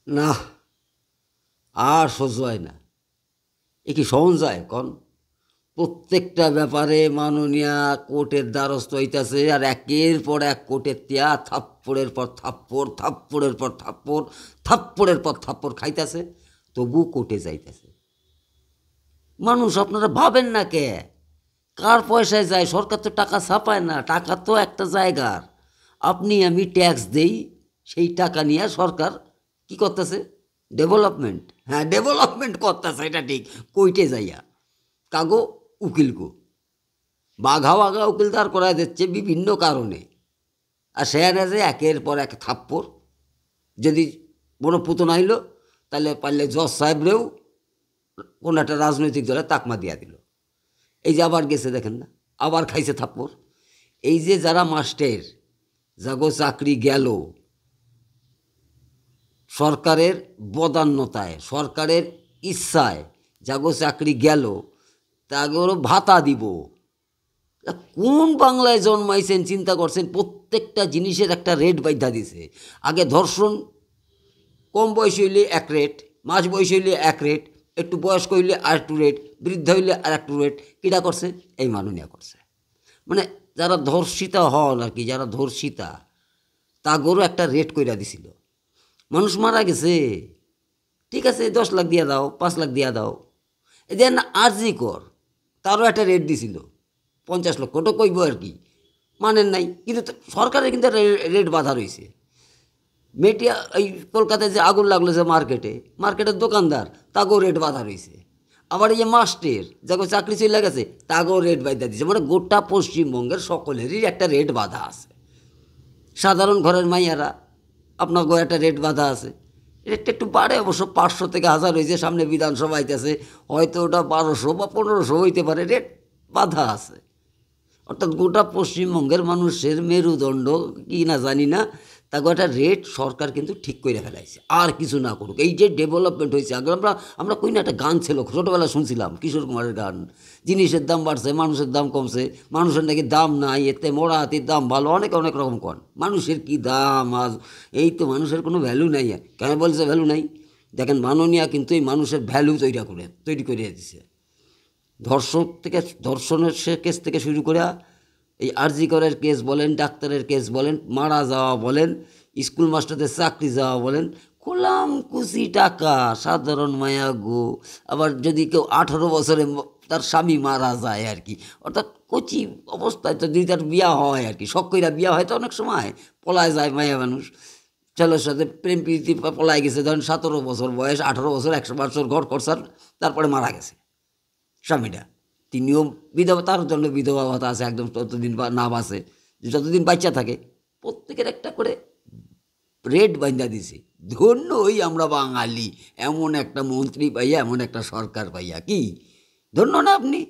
না, আর সহ্য হয় না। এ কি সহন যায় কন? প্রত্যেকটা ব্যাপারে মাননীয়া কোর্টের দ্বারস্থ হইতাছে, আর একের পর এক কোর্টের তিয়া থাপ্পড়ের পর থাপ্পড়, থাপ্পড়ের পর থাপ্পড়, থাপ্পড়ের পর থাপ্পড় খাইতাছে, তবু কোর্টে যাইতেছে। মানুষ আপনারা ভাবেন না কে? কার পয়সায় যায়? সরকার তো টাকা ছাপায় না, টাকা তো একটা জায়গার। আপনি আমি ট্যাক্স দেই, সেই টাকা নিয়ে সরকার কি করতেছে? ডেভেলপমেন্ট। হ্যাঁ, ডেভেলপমেন্ট করতেছে, এটা ঠিক। কইটে যাইয়া কাগো উকিলকো বাঘা বাঘা উকিল দাঁড় করায় দিচ্ছে বিভিন্ন কারণে। আর সেখানে যে একের পর এক থাপ্পড়। যদি বড় পুতন আইল, তাহলে পারলে জজ সাহেবরেও কোনো একটা রাজনৈতিক দলে তাকমা দিয়া দিল। এই যে আবার গেছে দেখেন না, আবার খাইছে থাপ্পড়। এই যে যারা মাস্টার, যাগো চাকরি গেল সরকারের বদান্যতায়, সরকারের ইচ্ছায়, যাগো চাকরি গেল, তাগোরও ভাতা দিব। কোন বাংলায় জন্মাইছেন চিন্তা করছেন? প্রত্যেকটা জিনিসের একটা রেট বাইধা দিছে। আগে ধর্ষণ কম বয়স হইলে এক রেট, মাঝ বয়স হইলে এক রেট, একটু বয়স্ক হইলে আর একটু রেট, বৃদ্ধ হইলে আর একটু রেট। কীটা করছে? এই মাননীয়া করছে। মানে যারা ধর্ষিতা হন আর কি, যারা ধর্ষিতা, তাগোরও একটা রেট কইরা দিছিল। মানুষ মারা গেছে, ঠিক আছে 10 লাখ দিয়া দাও, 5 লাখ দিয়া দাও। এদের না আরজি কর, তারও একটা রেট দিছিল 50 লক্ষ, ওটা কইব আর কি, মানেন নাই। কিন্তু সরকারের কিন্তু একটা রেট বাধা রয়েছে। মেটিয়া এই কলকাতায় যে আগুন লাগলো যে মার্কেটের দোকানদার, তাকেও রেট বাধা রয়েছে। আবার এই যে মাস্টার যাকে চাকরি চলে গেছে, তাকেও রেট বাধা দিচ্ছে। মানে গোটা পশ্চিমবঙ্গের সকলেরই একটা রেট বাধা আছে। সাধারণ ঘরের মাইয়ারা, আপনার গো একটা রেট বাধা আছে। রেটটা একটু বাড়ে অবশ্য, 500 থেকে 1000 হয়েছে, সামনে বিধানসভা আইতেছে, হয়তো ওটা 1200 বা 1500 হইতে পারে। রেট বাধা আছে। অর্থাৎ গোটা পশ্চিমবঙ্গের মানুষের মেরুদণ্ড কি না জানি না, তাকে একটা রেট সরকার কিন্তু ঠিক করে ফেলাইছে। আর কিছু না করুক, এই যে ডেভেলপমেন্ট হয়েছে। আগে আমরা কই না, একটা গান ছিল ছোটোবেলা শুনছিলাম, কিশোর কুমারের গান, জিনিসের দাম বাড়ছে, মানুষের দাম কমছে, মানুষের নাকি দাম নাই, এতে মোড়া হাতির দাম ভালো, অনেক অনেক রকম কন। মানুষের কি দাম আজ? এই তো মানুষের কোনো ভ্যালু নাই। কেন বলছে ভ্যালু নাই? দেখেন মাননীয়া কিন্তু এই মানুষের ভ্যালু তৈরি করে দিছে। ধর্ষণের কেস থেকে শুরু করে, এই আরজি করের কেস বলেন, ডাক্তারের কেস বলেন, মারা যাওয়া বলেন, স্কুল মাস্টারদের চাকরি যাওয়া বলেন, কোলাম কুচি টাকা, সাধারণ মায়া গো। আবার যদি কেউ 18 বছরে তার স্বামী মারা যায় আর কি, অর্থাৎ কচি অবস্থায়, তো যদি তার বিয়া হয় আর কি, শখ কইরা বিয়া হয়, তো অনেক সময় পলায় যায় মায়া মানুষ। ছেলের সাথে প্রেম প্রীতি পলায় গেছে, ধরেন 17 বছর বয়স, 18 বছর, 100 বছর ঘর করছার, তারপরে মারা গেছে স্বামীটা। তিনিও বিধবা, তার জন্য বিধবা ভাতা আছে একদম, ততদিন না বাঁচে, যতদিন বাচ্চা থাকে। প্রত্যেকের একটা করে রেট বান্ধা দিছে। ধন্য হই আমরা বাঙালি, এমন একটা মন্ত্রী পাইয়া, এমন একটা সরকার পাইয়া। কি ধন্য না আপনি?